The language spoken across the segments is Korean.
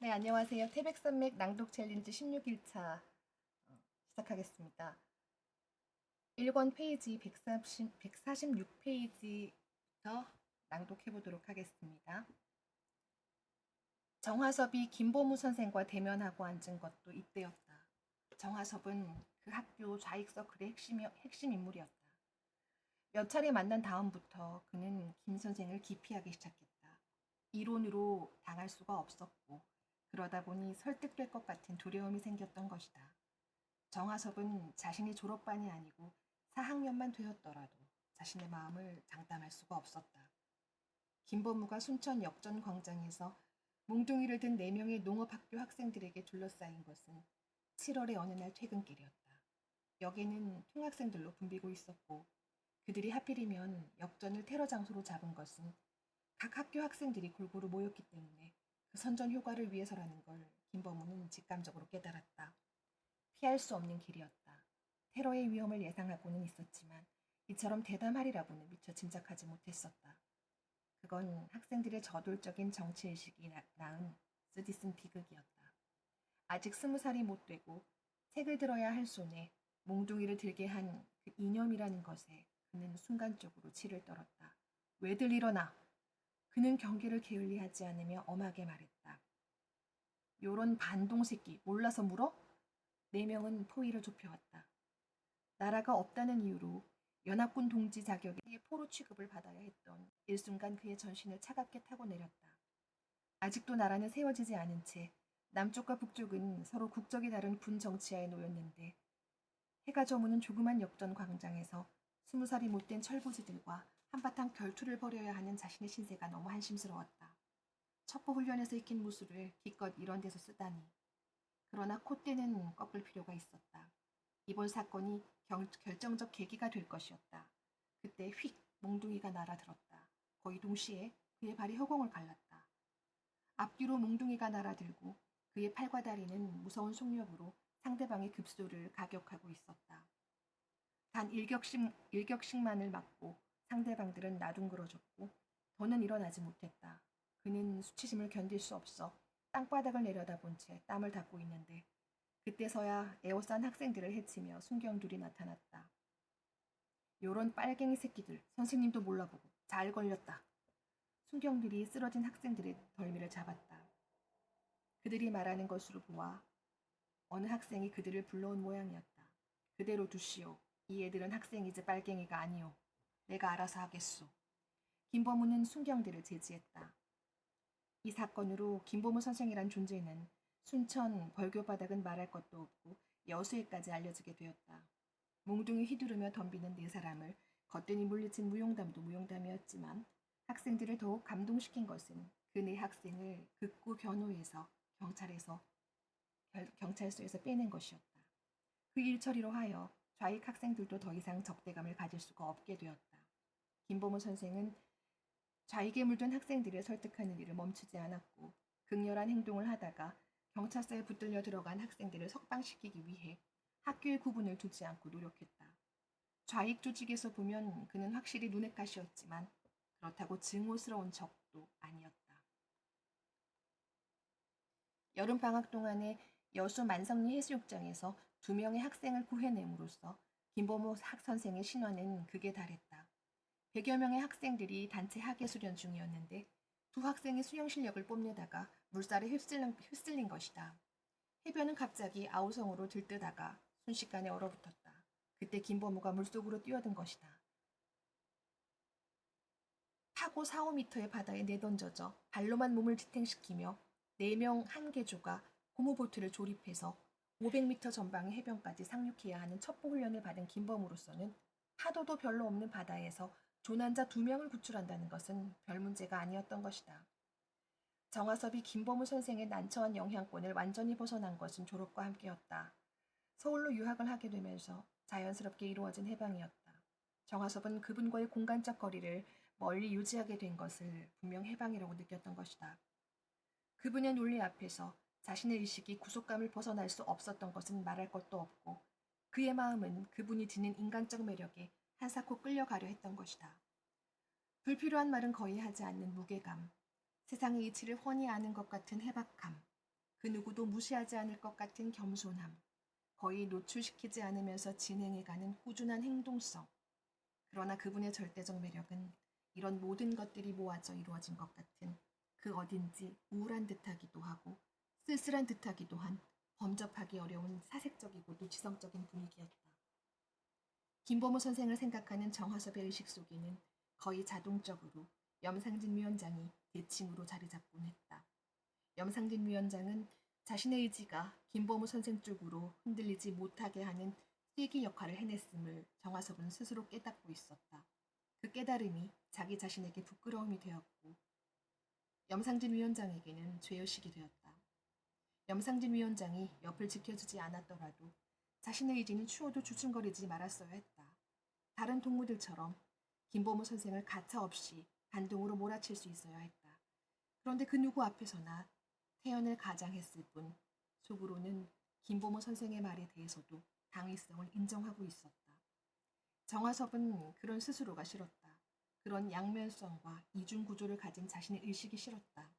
네, 안녕하세요. 태백산맥 낭독 챌린지 16일차 시작하겠습니다. 1권 페이지 146페이지부터 낭독해 보도록 하겠습니다. 정화섭이 김보무 선생과 대면하고 앉은 것도 이때였다. 정화섭은 그 학교 좌익 서클의 핵심 인물이었다. 몇 차례 만난 다음부터 그는 김 선생을 기피하기 시작했다. 이론으로 당할 수가 없었고 그러다 보니 설득될 것 같은 두려움이 생겼던 것이다. 정화섭은 자신이 졸업반이 아니고 4학년만 되었더라도 자신의 마음을 장담할 수가 없었다. 김범우가 순천 역전 광장에서 몽둥이를 든 4명의 농업학교 학생들에게 둘러싸인 것은 7월의 어느 날 퇴근길이었다. 역에는 통학생들로 붐비고 있었고 그들이 하필이면 역전을 테러 장소로 잡은 것은 각 학교 학생들이 골고루 모였기 때문에 그 선전 효과를 위해서라는 걸 김범우는 직감적으로 깨달았다. 피할 수 없는 길이었다. 테러의 위험을 예상하고는 있었지만 이처럼 대담하리라고는 미처 짐작하지 못했었다. 그건 학생들의 저돌적인 정치의식이 낳은 쓰디쓴 비극이었다. 아직 20살이 못 되고 책을 들어야 할 손에 몽둥이를 들게 한 그 이념이라는 것에 그는 순간적으로 치를 떨었다. 왜들 일어나? 그는 경계를 게을리하지 않으며 엄하게 말했다. 요런 반동 새끼 몰라서 물어? 4명은 포위를 좁혀왔다. 나라가 없다는 이유로 연합군 동지 자격의 포로 취급을 받아야 했던 일순간 그의 전신을 차갑게 타고 내렸다. 아직도 나라는 세워지지 않은 채 남쪽과 북쪽은 서로 국적이 다른 군 정치하에 놓였는데 해가 저무는 조그만 역전 광장에서 20살이 못된 철부지들과 한바탕 결투를 벌여야 하는 자신의 신세가 너무 한심스러웠다. 첩보 훈련에서 익힌 무술을 기껏 이런 데서 쓰다니. 그러나 콧대는 꺾을 필요가 있었다. 이번 사건이 결정적 계기가 될 것이었다. 그때 휙 몽둥이가 날아들었다. 거의 동시에 그의 발이 허공을 갈랐다. 앞뒤로 몽둥이가 날아들고 그의 팔과 다리는 무서운 속력으로 상대방의 급소를 가격하고 있었다. 단 일격씩만을 맞고 상대방들은 나둥그러졌고 더는 일어나지 못했다. 그는 수치심을 견딜 수 없어 땅바닥을 내려다본 채 땀을 닦고 있는데 그때서야 에워싼 학생들을 해치며 순경들이 나타났다. 요런 빨갱이 새끼들 선생님도 몰라보고 잘 걸렸다. 순경들이 쓰러진 학생들의 덜미를 잡았다. 그들이 말하는 것으로 보아 어느 학생이 그들을 불러온 모양이었다. 그대로 두시오. 이 애들은 학생이지 빨갱이가 아니오. 내가 알아서 하겠소. 김범우는 순경들을 제지했다. 이 사건으로 김범우 선생이란 존재는 순천 벌교 바닥은 말할 것도 없고 여수에까지 알려지게 되었다. 몽둥이 휘두르며 덤비는 4사람을 거뜬히 물리친 무용담도 무용담이었지만 학생들을 더욱 감동시킨 것은 그 4학생을 극구 견호해서 경찰서에서 빼낸 것이었다. 그 일처리로 하여 좌익 학생들도 더 이상 적대감을 가질 수가 없게 되었다. 김범우 선생은 좌익에 물든 학생들을 설득하는 일을 멈추지 않았고 극렬한 행동을 하다가 경찰서에 붙들려 들어간 학생들을 석방시키기 위해 학교의 구분을 두지 않고 노력했다. 좌익 조직에서 보면 그는 확실히 눈엣 가시였지만 그렇다고 증오스러운 적도 아니었다. 여름방학 동안에 여수 만성리 해수욕장에서 2명의 학생을 구해냄으로써 김범호 선생의 신화는 극에 달했다. 100여 명의 학생들이 단체 하계 수련 중이었는데 2학생이 수영 실력을 뽐내다가 물살에 휩쓸린 것이다. 해변은 갑자기 아우성으로 들뜨다가 순식간에 얼어붙었다. 그때 김범우가 물속으로 뛰어든 것이다. 파고 4, 5미터의 바다에 내던져져 발로만 몸을 지탱시키며 4명 한 개조가 고무보트를 조립해서 500미터 전방의 해변까지 상륙해야 하는 첩보 훈련을 받은 김범우로서는 파도도 별로 없는 바다에서 조난자 2명을 구출한다는 것은 별 문제가 아니었던 것이다. 정화섭이 김범우 선생의 난처한 영향권을 완전히 벗어난 것은 졸업과 함께였다. 서울로 유학을 하게 되면서 자연스럽게 이루어진 해방이었다. 정화섭은 그분과의 공간적 거리를 멀리 유지하게 된 것을 분명 해방이라고 느꼈던 것이다. 그분의 논리 앞에서 자신의 의식이 구속감을 벗어날 수 없었던 것은 말할 것도 없고 그의 마음은 그분이 지닌 인간적 매력에 한사코 끌려가려 했던 것이다. 불필요한 말은 거의 하지 않는 무게감, 세상의 이치를 훤히 아는 것 같은 해박함, 그 누구도 무시하지 않을 것 같은 겸손함, 거의 노출시키지 않으면서 진행해가는 꾸준한 행동성. 그러나 그분의 절대적 매력은 이런 모든 것들이 모아져 이루어진 것 같은 그 어딘지 우울한 듯하기도 하고 쓸쓸한 듯하기도 한 범접하기 어려운 사색적이고도 지성적인 분위기였다. 김보무 선생을 생각하는 정화섭의 의식 속에는 거의 자동적으로 염상진 위원장이 대칭으로 자리 잡곤 했다. 염상진 위원장은 자신의 의지가 김보무 선생 쪽으로 흔들리지 못하게 하는 쐐기 역할을 해냈음을 정화섭은 스스로 깨닫고 있었다. 그 깨달음이 자기 자신에게 부끄러움이 되었고 염상진 위원장에게는 죄의식이 되었다. 염상진 위원장이 옆을 지켜주지 않았더라도 자신의 의지는 추호도 주춤거리지 말았어야 했다. 다른 동무들처럼 김보무 선생을 가차없이 반동으로 몰아칠 수 있어야 했다. 그런데 그 누구 앞에서나 태연을 가장했을 뿐 속으로는 김보무 선생의 말에 대해서도 당위성을 인정하고 있었다. 정화섭은 그런 스스로가 싫었다. 그런 양면성과 이중구조를 가진 자신의 의식이 싫었다.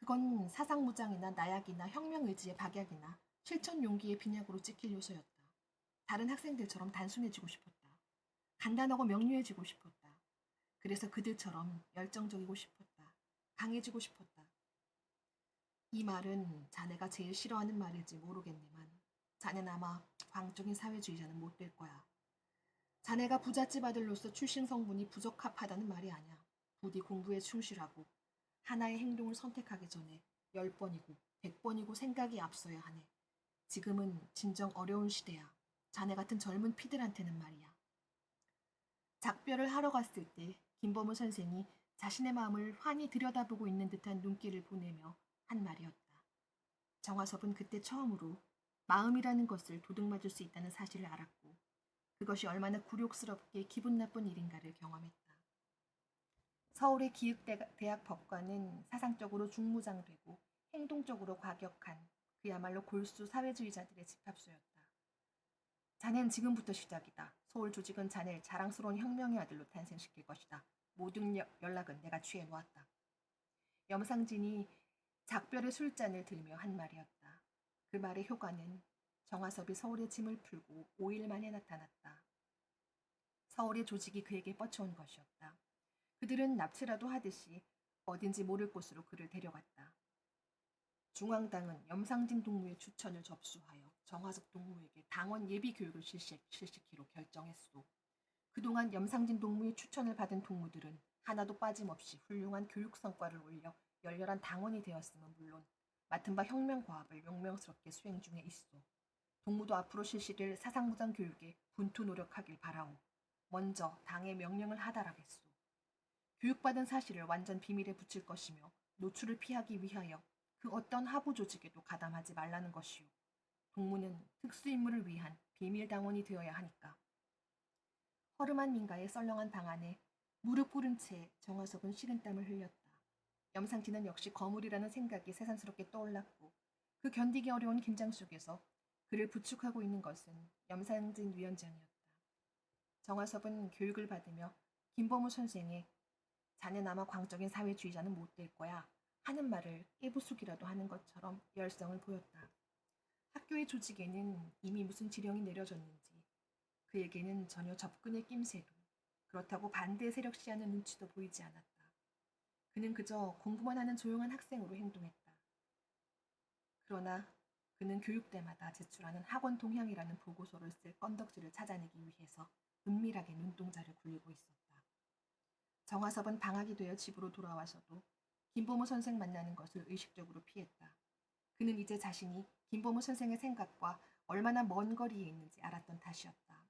그건 사상무장이나 나약이나 혁명의지의 박약이나 실천 용기의 빈약으로 찍힐 요소였다. 다른 학생들처럼 단순해지고 싶었다. 간단하고 명료해지고 싶었다. 그래서 그들처럼 열정적이고 싶었다. 강해지고 싶었다. 이 말은 자네가 제일 싫어하는 말일지 모르겠네만 자넨 아마 광적인 사회주의자는 못 될 거야. 자네가 부잣집 아들로서 출신 성분이 부적합하다는 말이 아니야. 부디 공부에 충실하고 하나의 행동을 선택하기 전에 10번이고 100번이고 생각이 앞서야 하네. 지금은 진정 어려운 시대야. 자네 같은 젊은 피들한테는 말이야. 작별을 하러 갔을 때 김범우 선생이 자신의 마음을 환히 들여다보고 있는 듯한 눈길을 보내며 한 말이었다. 정화섭은 그때 처음으로 마음이라는 것을 도둑맞을 수 있다는 사실을 알았고 그것이 얼마나 굴욕스럽게 기분 나쁜 일인가를 경험했다. 서울의 기획대학 법관은 사상적으로 중무장되고 행동적으로 과격한 그야말로 골수 사회주의자들의 집합소였다. 자넨 지금부터 시작이다. 서울 조직은 자네를 자랑스러운 혁명의 아들로 탄생시킬 것이다. 모든 연락은 내가 취해 놓았다. 염상진이 작별의 술잔을 들며 한 말이었다. 그 말의 효과는 정화섭이 서울의 짐을 풀고 5일 만에 나타났다. 서울의 조직이 그에게 뻗쳐온 것이었다. 그들은 납치라도 하듯이 어딘지 모를 곳으로 그를 데려갔다. 중앙당은 염상진 동무의 추천을 접수하여 정화섭 동무에게 당원 예비 교육을 실시키로 결정했소. 그동안 염상진 동무의 추천을 받은 동무들은 하나도 빠짐없이 훌륭한 교육 성과를 올려 열렬한 당원이 되었음은 물론 맡은 바 혁명 과업을 용맹스럽게 수행 중에 있소. 동무도 앞으로 실시될 사상무장 교육에 분투 노력하길 바라오. 먼저 당의 명령을 하달하겠소. 교육받은 사실을 완전 비밀에 붙일 것이며 노출을 피하기 위하여 그 어떤 하부 조직에도 가담하지 말라는 것이오. 동무는 특수임무를 위한 비밀 당원이 되어야 하니까. 허름한 민가의 썰렁한 방안에 무릎 꿇은 채 정화섭은 식은땀을 흘렸다. 염상진은 역시 거물이라는 생각이 새삼스럽게 떠올랐고 그 견디기 어려운 긴장 속에서 그를 부축하고 있는 것은 염상진 위원장이었다. 정화섭은 교육을 받으며 김범우 선생의 자넨 아마 광적인 사회주의자는 못 될 거야 하는 말을 깨부수기라도 하는 것처럼 열성을 보였다. 학교의 조직에는 이미 무슨 지령이 내려졌는지 그에게는 전혀 접근의 낌새도 그렇다고 반대 세력 시하는 눈치도 보이지 않았다. 그는 그저 공부만 하는 조용한 학생으로 행동했다. 그러나 그는 교육 때마다 제출하는 학원 동향이라는 보고서를 쓸 건덕지를 찾아내기 위해서 은밀하게 눈동자를 굴리고 있었다. 정화섭은 방학이 되어 집으로 돌아와서도 김보무 선생 만나는 것을 의식적으로 피했다. 그는 이제 자신이 김보무 선생의 생각과 얼마나 먼 거리에 있는지 알았던 탓이었다.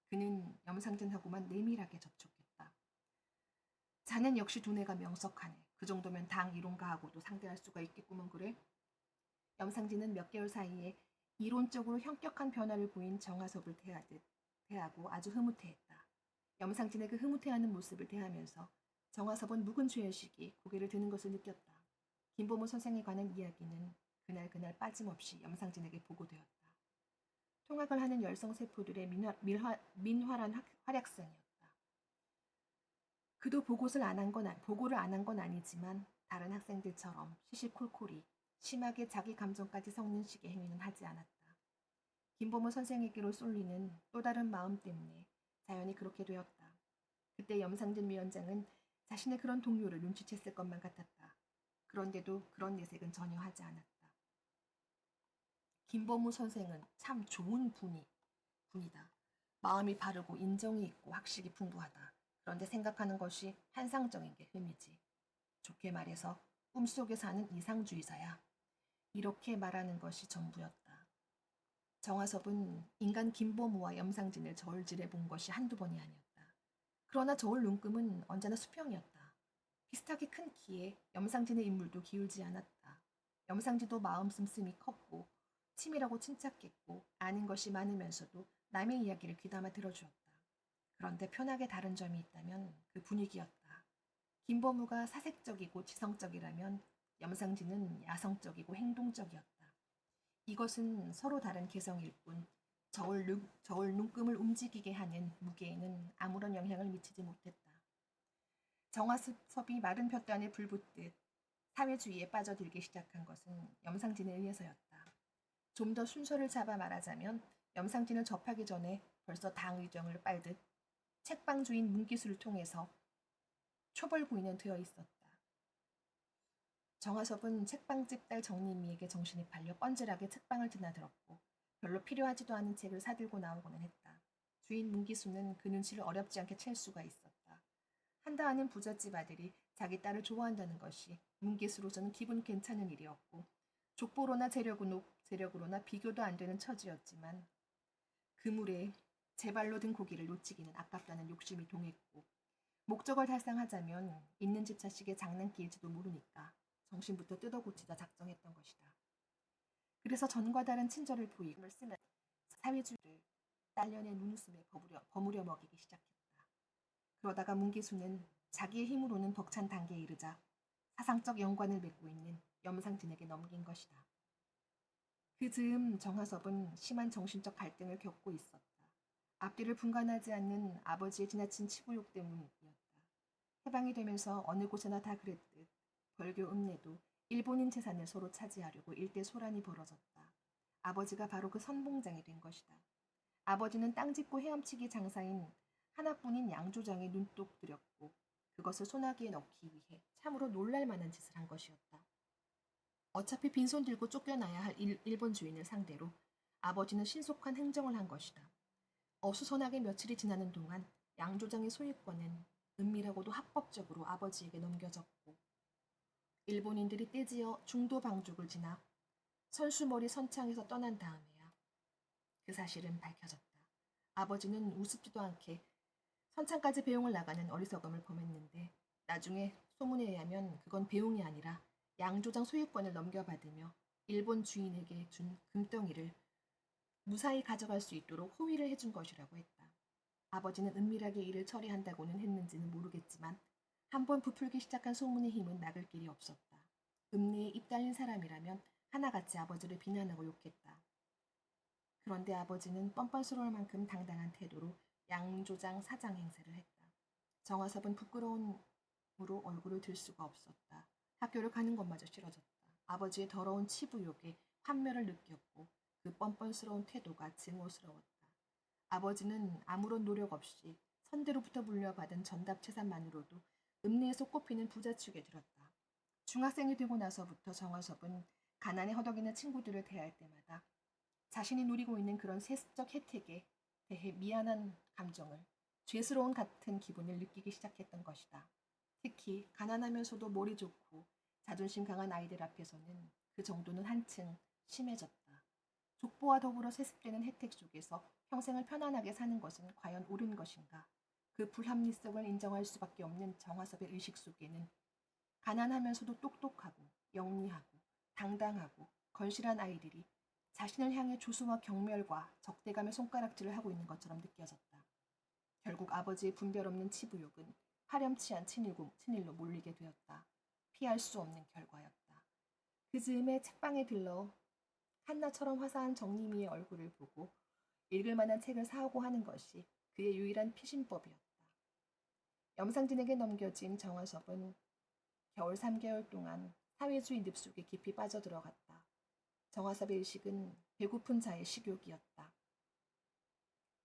그는 염상진하고만 내밀하게 접촉했다. 자넨 역시 두뇌가 명석하네. 그 정도면 당 이론가하고도 상대할 수가 있겠구먼 그래? 염상진은 몇 개월 사이에 이론적으로 현격한 변화를 보인 정화섭을 대하고 아주 흐뭇해했다. 염상진의 그 흐뭇해하는 모습을 대하면서 정화섭은 묵은 죄의식이 고개를 드는 것을 느꼈다. 김보무 선생에 관한 이야기는 그날 빠짐없이 염상진에게 보고되었다. 통학을 하는 열성세포들의 민활한 활약상이었다. 그도 보고를 안 한 건 아니지만 다른 학생들처럼 시시콜콜이 심하게 자기 감정까지 섞는 식의 행위는 하지 않았다. 김보무 선생에게로 쏠리는 또 다른 마음 때문에 자연히 그렇게 되었다. 그때 염상진 위원장은 자신의 그런 동료를 눈치챘을 것만 같았다. 그런데도 그런 내색은 전혀 하지 않았다. 김보무 선생은 참 좋은 분이다. 마음이 바르고 인정이 있고 학식이 풍부하다. 그런데 생각하는 것이 환상적인 게 흠이지. 좋게 말해서 꿈속에 사는 이상주의자야. 이렇게 말하는 것이 전부였다. 정화섭은 인간 김보무와 염상진을 저울질해 본 것이 한두 번이 아니었다. 그러나 저울 눈금은 언제나 수평이었다. 비슷하게 큰 키에 염상진의 인물도 기울지 않았다. 염상진도 마음 씀씀이 컸고 치밀하고 침착했고 아는 것이 많으면서도 남의 이야기를 귀담아 들어주었다. 그런데 편하게 다른 점이 있다면 그 분위기였다. 김보무가 사색적이고 지성적이라면 염상진은 야성적이고 행동적이었다. 이것은 서로 다른 개성일 뿐 저울 눈금을 움직이게 하는 무게에는 아무런 영향을 미치지 못했다. 정화섭이 마른 볕단에 불붙듯 사회주의에 빠져들기 시작한 것은 염상진에 의해서였다. 좀 더 순서를 잡아 말하자면 염상진을 접하기 전에 벌써 당 의정을 빨듯 책방 주인 문기수를 통해서 초벌구인은 되어 있었다. 정화섭은 책방집 딸 정림이에게 정신이 팔려 뻔질하게 책방을 드나들었고 별로 필요하지도 않은 책을 사들고 나오고는 했다. 주인 문기수는 그 눈치를 어렵지 않게 챌 수가 있었다. 한다 하는 부잣집 아들이 자기 딸을 좋아한다는 것이 문기수로서는 기분 괜찮은 일이었고 족보로나 재력으로나 비교도 안 되는 처지였지만 그물에 제발로 든 고기를 놓치기는 아깝다는 욕심이 동했고 목적을 달성하자면 있는 집 자식의 장난기일지도 모르니까 정신부터 뜯어고치자 작정했던 것이다. 그래서 전과 다른 친절을 보이고 쓰는 사회주의를 딸년의 눈웃음에 버무려 먹이기 시작했다. 그러다가 문기수는 자기의 힘으로는 벅찬 단계에 이르자 사상적 연관을 맺고 있는 염상진에게 넘긴 것이다. 그 즈음 정화섭은 심한 정신적 갈등을 겪고 있었다. 앞뒤를 분간하지 않는 아버지의 지나친 치부욕 때문이었다. 해방이 되면서 어느 곳에나 다 그랬듯 벌교 읍내도 일본인 재산을 서로 차지하려고 일대 소란이 벌어졌다. 아버지가 바로 그 선봉장이 된 것이다. 아버지는 땅 짚고 헤엄치기 장사인 하나뿐인 양조장에 눈독 들였고 그것을 소나기에 넣기 위해 참으로 놀랄만한 짓을 한 것이었다. 어차피 빈손 들고 쫓겨나야 할 일본 주인을 상대로 아버지는 신속한 행정을 한 것이다. 어수선하게 며칠이 지나는 동안 양조장의 소유권은 은밀하고도 합법적으로 아버지에게 넘겨졌고 일본인들이 떼지어 중도 방죽을 지나 선수머리 선창에서 떠난 다음에야 그 사실은 밝혀졌다. 아버지는 우습지도 않게 선창까지 배용을 나가는 어리석음을 범했는데 나중에 소문에 의하면 그건 배용이 아니라 양조장 소유권을 넘겨받으며 일본 주인에게 준 금덩이를 무사히 가져갈 수 있도록 호의를 해준 것이라고 했다. 아버지는 은밀하게 일을 처리한다고는 했는지는 모르겠지만 한번 부풀기 시작한 소문의 힘은 막을 길이 없었다. 읍내에 입 달린 사람이라면 하나같이 아버지를 비난하고 욕했다. 그런데 아버지는 뻔뻔스러울 만큼 당당한 태도로 양조장 사장 행세를 했다. 정화섭은 부끄러움으로 얼굴을 들 수가 없었다. 학교를 가는 것마저 싫어졌다. 아버지의 더러운 치부욕에 환멸을 느꼈고 그 뻔뻔스러운 태도가 증오스러웠다. 아버지는 아무런 노력 없이 선대로부터 물려받은 전답재산만으로도 읍내에서 꼽히는 부자축에 들었다. 중학생이 되고 나서부터 정화섭은 가난에 허덕이는 친구들을 대할 때마다 자신이 누리고 있는 그런 세습적 혜택에 대해 미안한 감정을 죄스러운 같은 기분을 느끼기 시작했던 것이다. 특히 가난하면서도 머리 좋고 자존심 강한 아이들 앞에서는 그 정도는 한층 심해졌다. 족보와 더불어 세습되는 혜택 속에서 평생을 편안하게 사는 것은 과연 옳은 것인가? 그 불합리성을 인정할 수밖에 없는 정화섭의 의식 속에는 가난하면서도 똑똑하고 영리하고 당당하고 건실한 아이들이 자신을 향해 조소와 경멸과 적대감의 손가락질을 하고 있는 것처럼 느껴졌다. 결국 아버지의 분별 없는 치부욕은 파렴치한 친일로 몰리게 되었다. 피할 수 없는 결과였다. 그 즈음에 책방에 들러 한나처럼 화사한 정림이의 얼굴을 보고 읽을 만한 책을 사오고 하는 것이 그의 유일한 피신법이었다. 염상진에게 넘겨진 정화섭은 겨울 3개월 동안 사회주의 늪속에 깊이 빠져들어갔다. 정화섭의 의식은 배고픈 자의 식욕이었다.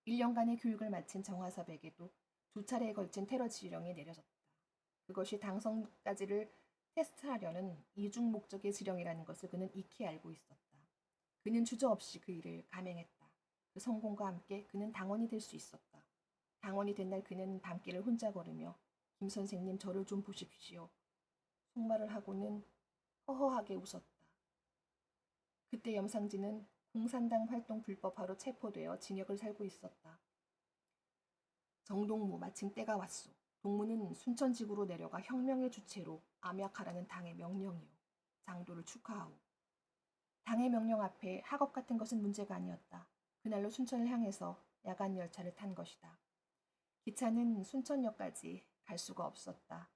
1년간의 교육을 마친 정화섭에게도 2차례에 걸친 테러 지령이 내려졌다. 그것이 당선까지를 테스트하려는 이중 목적의 지령이라는 것을 그는 익히 알고 있었다. 그는 주저없이 그 일을 감행했다. 그 성공과 함께 그는 당원이 될 수 있었다. 당원이 된 날 그는 밤길을 혼자 걸으며 김 선생님 저를 좀 보십시오. 속말을 하고는 허허하게 웃었다. 그때 염상진은 공산당 활동 불법화로 체포되어 징역을 살고 있었다. 정동무 마침 때가 왔소. 동무는 순천지구로 내려가 혁명의 주체로 암약하라는 당의 명령이오. 장도를 축하하오. 당의 명령 앞에 학업 같은 것은 문제가 아니었다. 그날로 순천을 향해서 야간 열차를 탄 것이다. 기차는 순천역까지 갈 수가 없었다.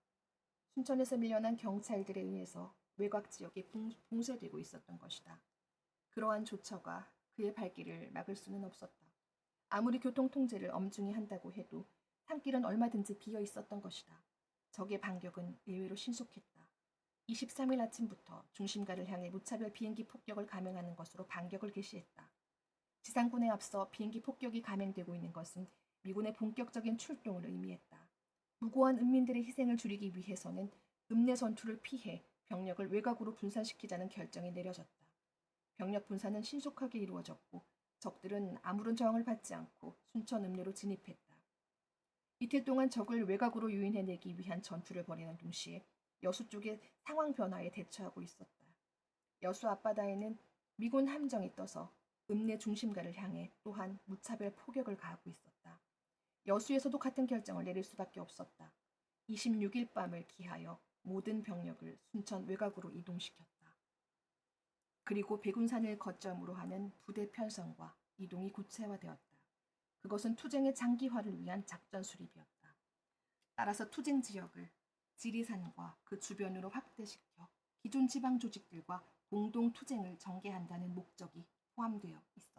순천에서 밀려난 경찰들에 의해서 외곽 지역이 봉쇄되고 있었던 것이다. 그러한 조처가 그의 발길을 막을 수는 없었다. 아무리 교통 통제를 엄중히 한다고 해도 산길은 얼마든지 비어 있었던 것이다. 적의 반격은 의외로 신속했다. 23일 아침부터 중심가를 향해 무차별 비행기 폭격을 감행하는 것으로 반격을 개시했다. 지상군에 앞서 비행기 폭격이 감행되고 있는 것은 미군의 본격적인 출동을 의미했다. 무고한 인민들의 희생을 줄이기 위해서는 읍내 전투를 피해 병력을 외곽으로 분산시키자는 결정이 내려졌다. 병력 분산은 신속하게 이루어졌고 적들은 아무런 저항을 받지 않고 순천 읍내로 진입했다. 이틀 동안 적을 외곽으로 유인해내기 위한 전투를 벌이는 동시에 여수 쪽의 상황 변화에 대처하고 있었다. 여수 앞바다에는 미군 함정이 떠서 읍내 중심가를 향해 또한 무차별 포격을 가하고 있었다. 여수에서도 같은 결정을 내릴 수밖에 없었다. 26일 밤을 기하여 모든 병력을 순천 외곽으로 이동시켰다. 그리고 백운산을 거점으로 하는 부대 편성과 이동이 구체화되었다. 그것은 투쟁의 장기화를 위한 작전 수립이었다. 따라서 투쟁 지역을 지리산과 그 주변으로 확대시켜 기존 지방 조직들과 공동 투쟁을 전개한다는 목적이 포함되어 있었다.